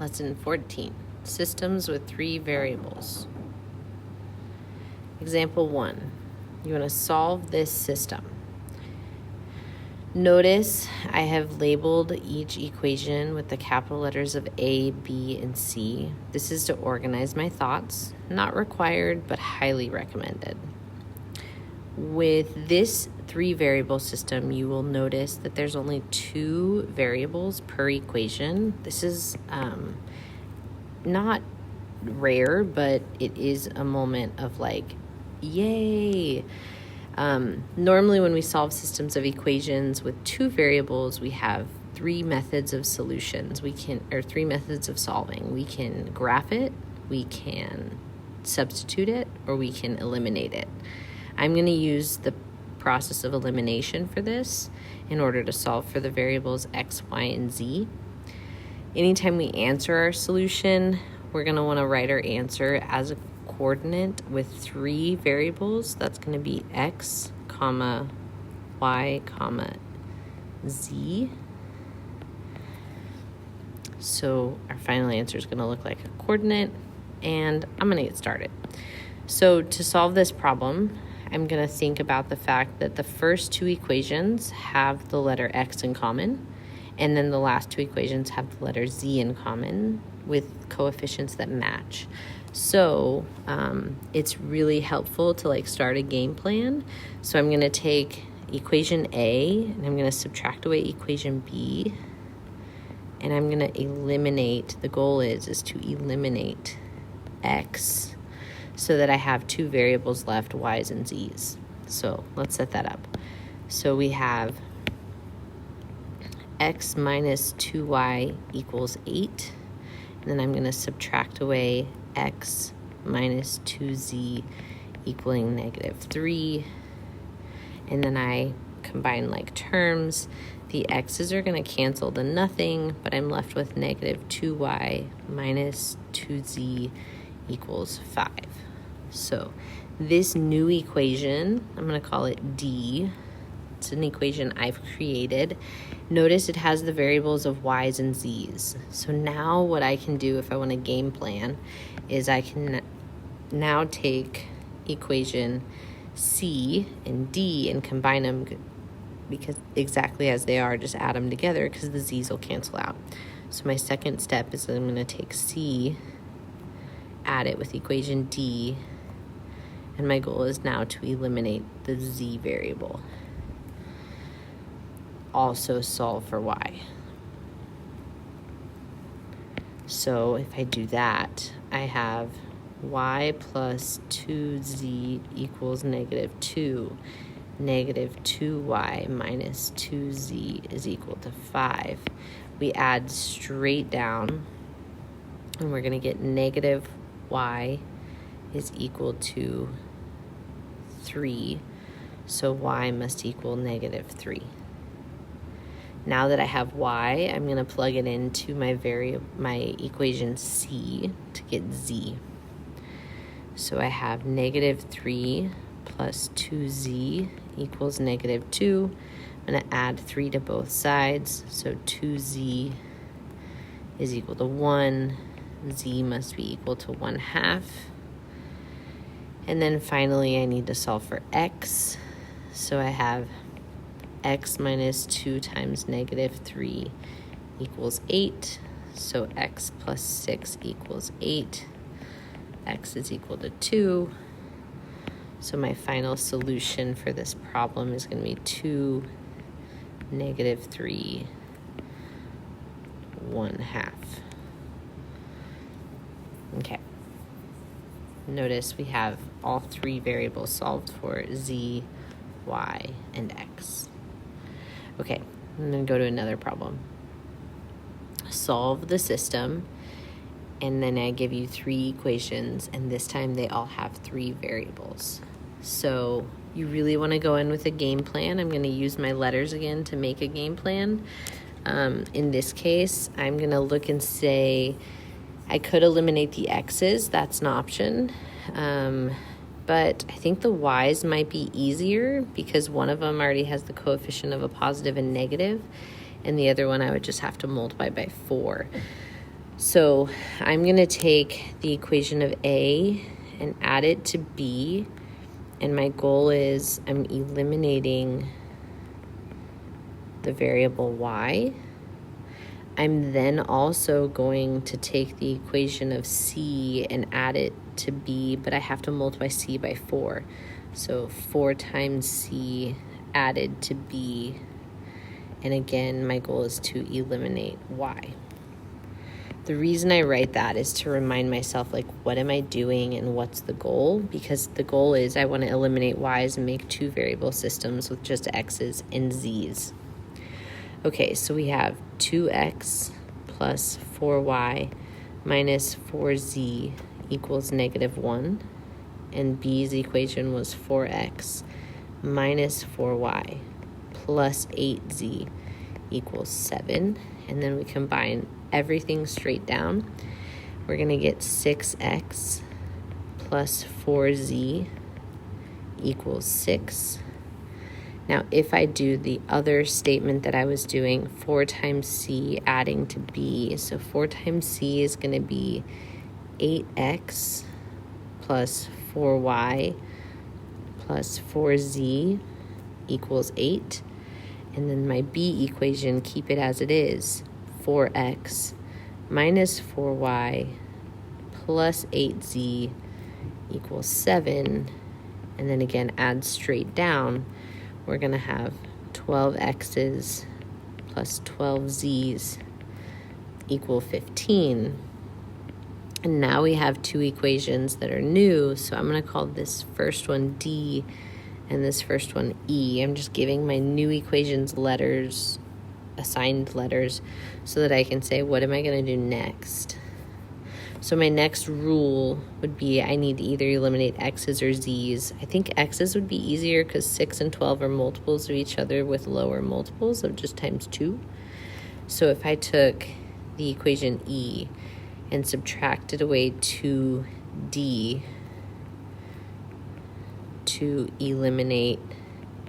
Lesson 14, systems with three variables. Example 1, you want to solve this system. Notice I have labeled each equation with the capital letters of A, B, and C. This is to organize my thoughts. Not required, but highly recommended. With this three variable system, you will notice that there's only 2 variables per equation. This is not rare, but it is a moment of like, yay. Normally when we solve systems of equations with 2 variables, we have 3 methods of solutions. 3 methods of solving. We can graph it, we can substitute it, or we can eliminate it. I'm going to use the process of elimination for this in order to solve for the variables x, y, and z. Anytime we answer our solution, we're going to want to write our answer as a coordinate with 3 variables. That's going to be x, comma, y, comma, z. So our final answer is going to look like a coordinate, and I'm going to get started. So to solve this problem, I'm going to think about the fact that the first 2 equations have the letter x in common, and then the last 2 equations have the letter z in common with coefficients that match. So it's really helpful to start a game plan. So I'm going to take equation A and I'm going to subtract away equation B, and I'm going to eliminate, the goal is to eliminate x so that I have 2 variables left, y's and z's. So let's set that up. So we have x minus 2y equals 8. And then I'm going to subtract away x minus 2z equaling -3. And then I combine like terms. The x's are going to cancel to nothing, but I'm left with -2y minus 2z equals 5. So this new equation, I'm going to call it D. It's an equation I've created. Notice it has the variables of y's and z's. So now what I can do if I want a game plan is I can now take equation C and D and combine them because exactly as they are, just add them together because the z's will cancel out. So my second step is that I'm going to take C, add it with equation D, and my goal is now to eliminate the z variable. Also solve for y. So if I do that, I have y plus 2z equals -2. -2y minus 2z is equal to 5. We add straight down, and we're going to get -y is equal to 3. So y must equal -3. Now that I have y, I'm going to plug it into my equation C to get z. So I have -3 plus 2z equals -2. I'm going to add 3 to both sides. So 2z is equal to 1. Z must be equal to 1/2. And then finally, I need to solve for x. So I have x minus 2 times -3 equals 8. So x plus 6 equals 8. X is equal to 2. So my final solution for this problem is going to be 2, -3, 1/2. Okay. Notice we have all 3 variables solved for z, y, and x. Okay, I'm going to go to another problem. Solve the system, and then I give you 3 equations, and this time they all have 3 variables. So you really want to go in with a game plan. I'm going to use my letters again to make a game plan. In this case, I'm going to look and say, I could eliminate the x's. That's an option. But I think the y's might be easier because one of them already has the coefficient of a positive and negative, and the other one I would just have to multiply by 4. So I'm going to take the equation of A and add it to B. And my goal is I'm eliminating the variable y. I'm then also going to take the equation of C and add it to B, but I have to multiply C by 4. So 4 times C added to B. And again, my goal is to eliminate y. The reason I write that is to remind myself, like, what am I doing and what's the goal? Because the goal is I want to eliminate y's and make 2 variable systems with just x's and z's. Okay, so we have 2x plus 4y minus 4z equals -1. And B's equation was 4x minus 4y plus 8z equals 7. And then we combine everything straight down. We're going to get 6x plus 4z equals 6. Now, if I do the other statement that I was doing, 4 times c adding to b, so 4 times c is going to be 8x plus 4y plus 4z equals 8. And then my b equation, keep it as it is, 4x minus 4y plus 8z equals 7. And then again, add straight down. We're going to have 12x's plus 12z's equal 15. And now we have 2 equations that are new, so I'm going to call this first one D and this first one E. I'm just giving my new equations letters, assigned letters, so that I can say, what am I going to do next? So my next rule would be I need to either eliminate x's or z's. I think x's would be easier because 6 and 12 are multiples of each other with lower multiples of just times 2. So if I took the equation E and subtracted away 2d to eliminate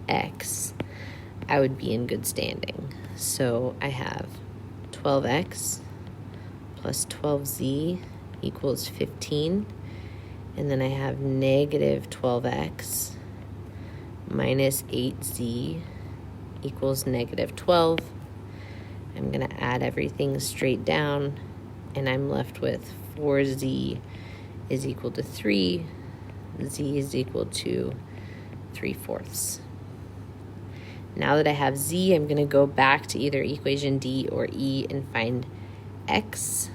x, I would be in good standing. So I have 12x plus 12z equals 15, and then I have negative 12x minus 8z equals negative 12. I'm going to add everything straight down, and I'm left with 4z is equal to 3, z is equal to 3/4. Now that I have z, I'm going to go back to either equation D or E and find x.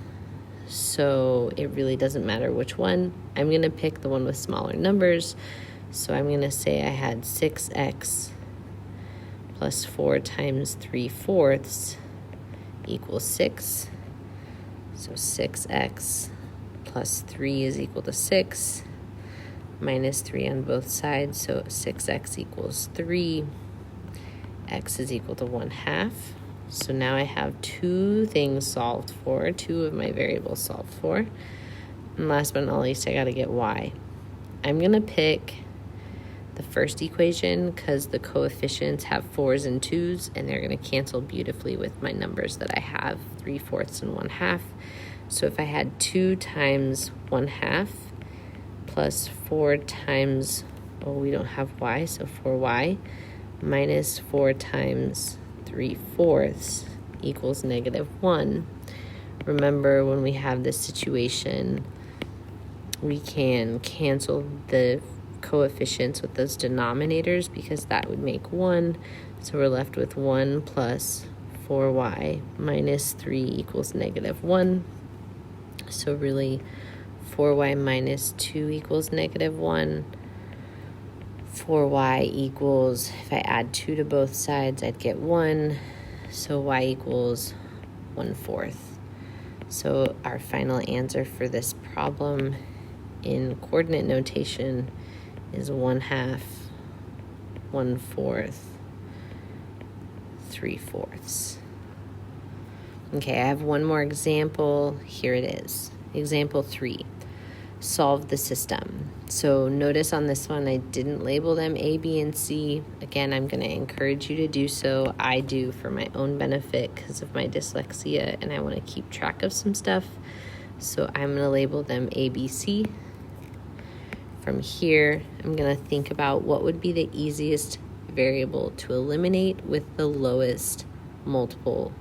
So it really doesn't matter which one. I'm going to pick the one with smaller numbers. So I'm going to say I had 6x plus 4 times 3/4 equals 6. So 6x plus 3 is equal to 6, minus 3 on both sides. So 6x equals 3. X is equal to 1/2. So now I have 2 things solved for, 2 of my variables solved for. And last but not least, I got to get y. I'm going to pick the first equation because the coefficients have 4's and 2's, and they're going to cancel beautifully with my numbers that I have, 3/4 and 1/2. So if I had 2 times 1/2 plus 4 times, well, we don't have y, so 4y, minus 4 times 3/4 equals -1. Remember, when we have this situation, we can cancel the coefficients with those denominators because that would make 1. So we're left with 1 plus 4y minus 3 equals -1. So really, 4y minus 2 equals -1. 4y equals, if I add 2 to both sides, I'd get 1. So y equals 1/4. So our final answer for this problem in coordinate notation is 1/2, 1/4, 3/4. Okay, I have one more example. Here it is. Example 3. solve the system. So notice on this one, I didn't label them A, B, and C. Again, I'm going to encourage you to do so. I do for my own benefit because of my dyslexia, and I want to keep track of some stuff. So I'm going to label them A, B, C. From here, I'm going to think about what would be the easiest variable to eliminate with the lowest multiple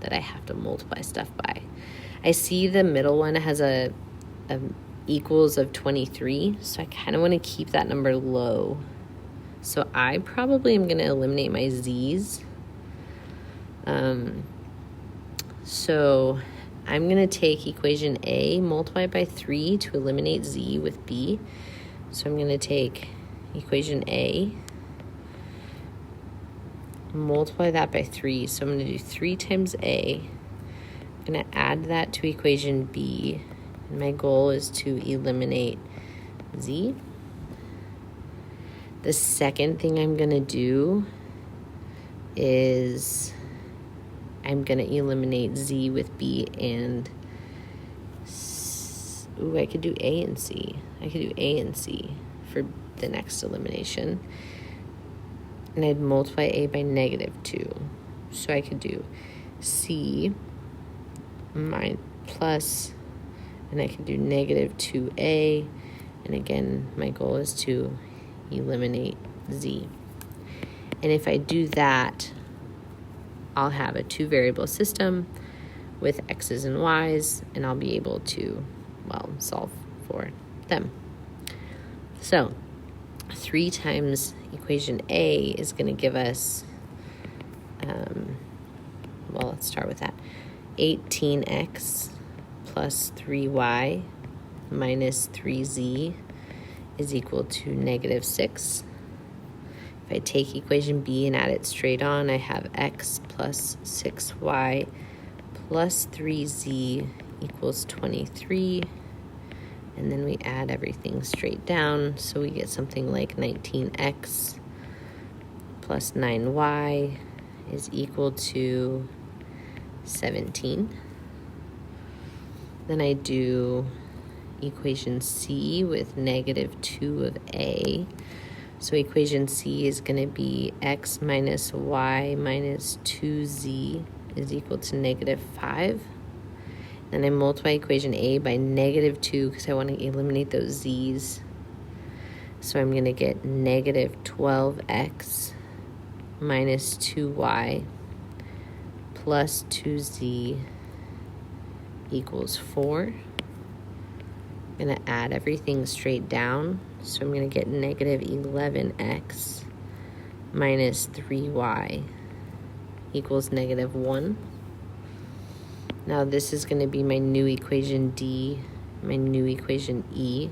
that I have to multiply stuff by. I see the middle one has a equals of 23, so I kind of want to keep that number low. So I probably am going to eliminate my z's. So I'm going to take equation A, multiply by 3 to eliminate z with b. So I'm going to take equation A, multiply that by 3. So I'm going to do 3 times A. I'm going to add that to equation B. And my goal is to eliminate z. The second thing I'm going to do is I'm going to eliminate z with b and I could do A and C. I could do A and C for the next elimination. And I'd multiply A by -2. So I could do C plus, and I could do -2A. And again, my goal is to eliminate Z. And if I do that, I'll have a 2-variable system with X's and Y's, and I'll be able to, well, solve for them. So 3 times equation A is going to give us, well, let's start with that. 18x plus 3y minus 3z is equal to -6. If I take equation B and add it straight on, I have x plus 6y plus 3z equals 23. And then we add everything straight down, so we get something like 19x plus 9y is equal to 17. Then I do equation C with -2 of A. So equation C is going to be x minus y minus 2z is equal to -5. Then I multiply equation A by -2 because I want to eliminate those z's. So I'm going to get -12x minus 2y plus 2z equals 4. I'm going to add everything straight down. So I'm going to get -11x minus 3y equals -1. Now this is going to be my new equation D, my new equation E.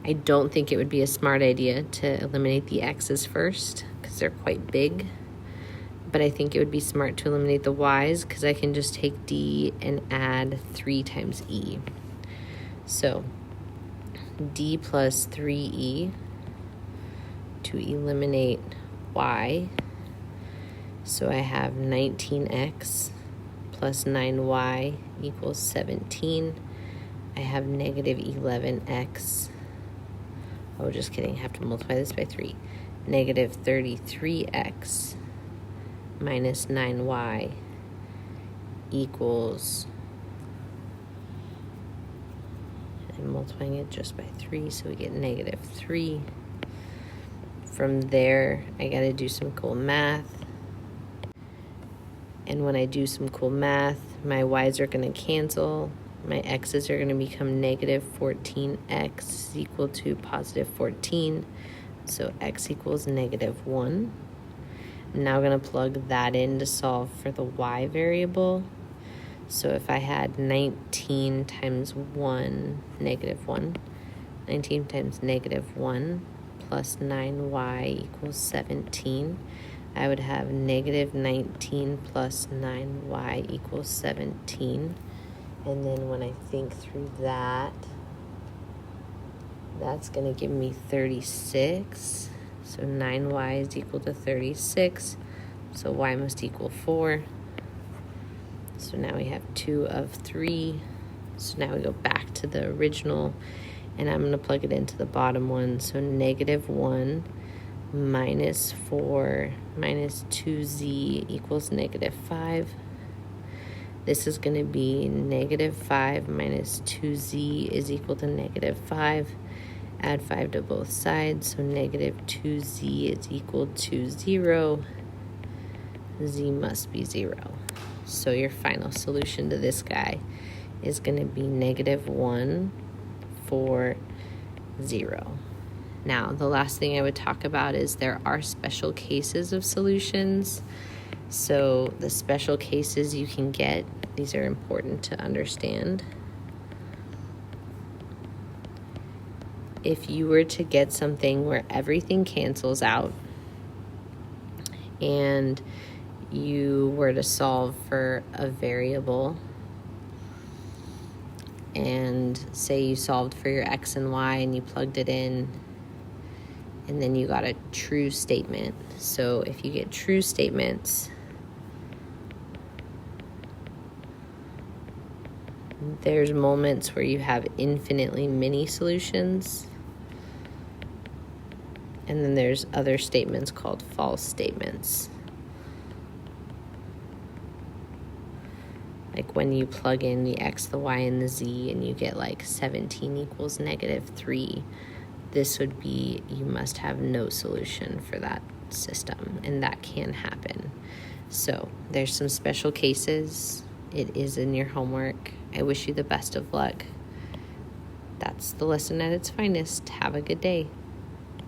I don't think it would be a smart idea to eliminate the x's first because they're quite big. But I think it would be smart to eliminate the y's because I can just take D and add 3 times E. So D plus 3E to eliminate y. So I have 19x plus 9y equals 17. I have -11x. Oh, just kidding. I have to multiply this by 3. -33x minus 9y equals, I'm multiplying it just by 3, so we get -3. From there, I got to do some cool math. And when I do some cool math, my y's are going to cancel. My x's are going to become -14x is equal to +14. So x equals -1. I'm now going to plug that in to solve for the y variable. So if I had 19 times 1, -1, 19 times -1 plus 9y equals 17, I would have -19 plus 9y equals 17. And then when I think through that, that's going to give me 36. So 9y is equal to 36. So y must equal 4. So now we have 2 of 3. So now we go back to the original and I'm going to plug it into the bottom one. So negative 1 minus 4 minus 2z equals negative 5. This is going to be negative 5 minus 2z is equal to negative 5. Add 5 to both sides, so negative 2z is equal to 0. Z must be 0. So your final solution to this guy is going to be negative 1, 4, 0. Now, the last thing I would talk about is there are special cases of solutions. So the special cases you can get, these are important to understand. If you were to get something where everything cancels out and you were to solve for a variable, and say you solved for your x and y and you plugged it in, and then you got a true statement. So if you get true statements, there's moments where you have infinitely many solutions, and then there's other statements called false statements. Like when you plug in the x, the y, and the z, and you get like 17 equals negative 3, this would be, you must have no solution for that system, and that can happen. So there's some special cases. It is in your homework. I wish you the best of luck. That's the lesson at its finest. Have a good day.